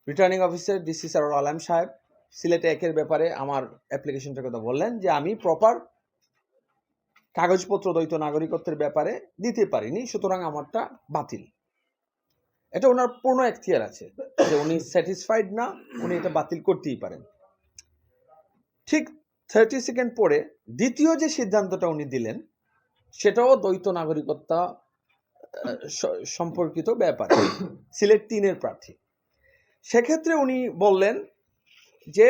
Returning officer DC Sarwar Alam সাহেব সিলেটে একের ব্যাপারে আমার অ্যাপ্লিকেশনটার কথা বললেন যে আমি প্রপার কাগজপত্র দ্বৈত নাগরিকত্বের ব্যাপারে দিতে পারিনি, সুতরাং আমারটা বাতিল। এটা ওনার পূর্ণ এখতিয়ার আছে যে উনি স্যাটিসফাইড না, উনি এটা বাতিল করতেই পারেন। ঠিক 30 সেকেন্ড পরে দ্বিতীয় যে সিদ্ধান্তটা উনি দিলেন সেটাও দ্বৈত নাগরিকত্ব সম্পর্কিত ব্যাপার, সিলেট 3-এর প্রার্থী। সেক্ষেত্রে উনি বললেন যে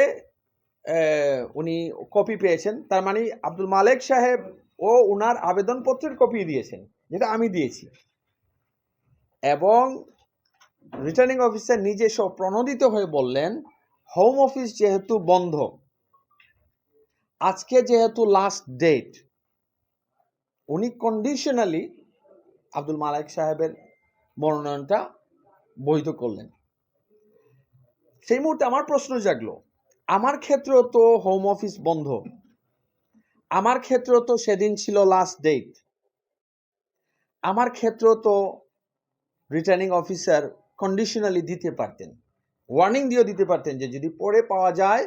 উনি কপি পেয়েছেন, তার মানে আব্দুল মালেক সাহেব ও উনার আবেদনপত্রের কপি দিয়েছেন, যেটা আমি দিয়েছি, এবং রিটার্নিং অফিসার নিজে সব প্রণোদিত হয়ে বললেন হোম অফিস যেহেতু বন্ধ, আজকে যেহেতু লাস্ট ডেট, উনি কন্ডিশনালি আব্দুল মালেক সাহেবের মনোনয়নটা বৈধ করলেন। সেই মুহূর্তে আমার প্রশ্ন জাগলো, আমার ক্ষেত্রেও তো হোম অফিস বন্ধ, আমার ক্ষেত্রেও তো সেদিন ছিল লাস্ট ডেট, আমার ক্ষেত্রেও তো রিটার্নিং অফিসার কন্ডিশনালি দিতে পারতেন, ওয়ার্নিং দিয়েও দিতে পারতেন যে যদি পরে পাওয়া যায়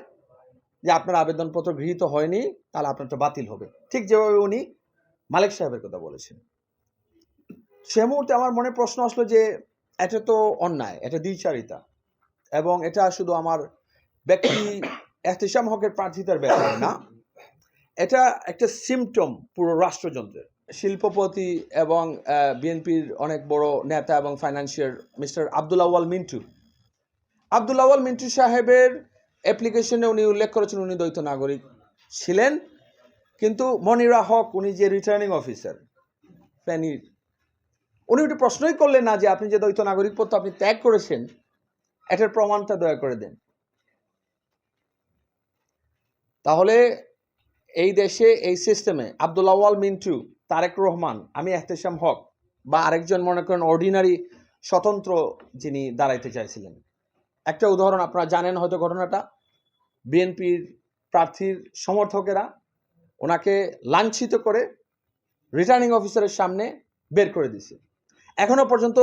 যে আপনার আবেদনপত্র গৃহীত হয়নি তাহলে আপনারটা বাতিল হবে, ঠিক যেভাবে উনি মালিক সাহেবের কথা বলেছেন। সে মুহূর্তে আমার মনে প্রশ্ন আসলো যে এটা তো অন্যায়, এটা দ্বিচারিতা, এবং এটা শুধু আমার ব্যক্তি এহতেশাম হকের প্রার্থিতার ব্যাপার না, এটা একটা সিমটম পুরো রাষ্ট্রযন্ত্রের। শিল্পপতি এবং বিএনপির অনেক বড় নেতা এবং ফাইন্যান্সিয়াল মিস্টার আব্দুল আউয়াল মিন্টু সাহেবের অ্যাপ্লিকেশনে উনি উল্লেখ করেছেন উনি দ্বৈত নাগরিক ছিলেন, কিন্তু মনিরা হক উনি যে রিটার্নিং অফিসার ফেনীর, উনি ওটা প্রশ্নই করলেন না যে আপনি যে দ্বৈত নাগরিকত্ব আপনি ত্যাগ করেছেন এটার প্রমাণটা দয়া করে দেন। তাহলে এই দেশে এই সিস্টেমে আব্দুল আউয়াল মিন্টু, তারেক রহমান, আমি এহতেশাম হক বা আরেকজন মনে করেন অর্ডিনারি স্বতন্ত্র যিনি দাঁড়াইতে চাইছিলেন, একটা উদাহরণ আপনারা জানেন হয়তো ঘটনাটা, বিএনপির প্রার্থীর সমর্থকেরা ওনাকে লাঞ্ছিত করে রিটার্নিং অফিসারের সামনে বের করে দিয়েছে। এখনো পর্যন্ত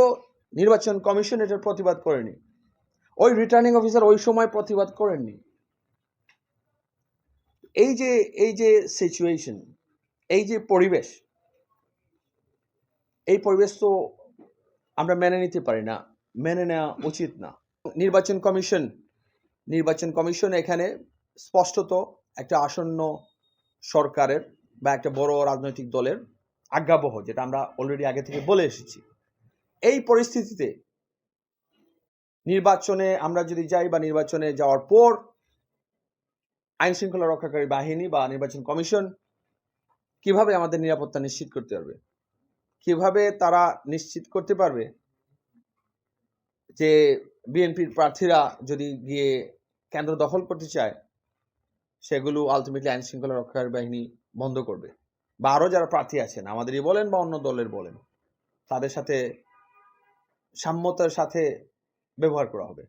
নির্বাচন কমিশন এটার প্রতিবাদ করেনি, ওই রিটার্নিং অফিসার ওই সময় প্রতিবাদ করেননি। এই যে সিচুয়েশন, এই যে পরিবেশ, এই পরিবেশ তো আমরা মেনে নিতে পারি না, মেনে নেওয়া উচিত না। নির্বাচন কমিশন এখানে স্পষ্টত একটা আসন্ন সরকারের বা একটা বড় রাজনৈতিক দলের আজ্ঞাবহ, যেটা আমরা অলরেডি আগে থেকে বলে এসেছি। এই পরিস্থিতিতে নির্বাচনে আমরা যদি যাই বা নির্বাচনে যাওয়ার পর আইন শৃঙ্খলা রক্ষাকারী বাহিনী বা নির্বাচন কমিশন কিভাবে আমাদের নিরাপত্তা নিশ্চিত করতে পারবে, কিভাবে তারা নিশ্চিত করতে পারবে যে বিএনপির প্রার্থীরা যদি গিয়ে কেন্দ্র দখল করতে চায় সেগুলো আলটিমেটলি আইন শৃঙ্খলা রক্ষাকারী বাহিনী বন্ধ করবে, বা আরো যারা প্রার্থী আছেন আমাদেরই বলেন বা অন্য দলের বলেন তাদের সাথে সাম্যতার সাথে ব্যবহার করা হবে।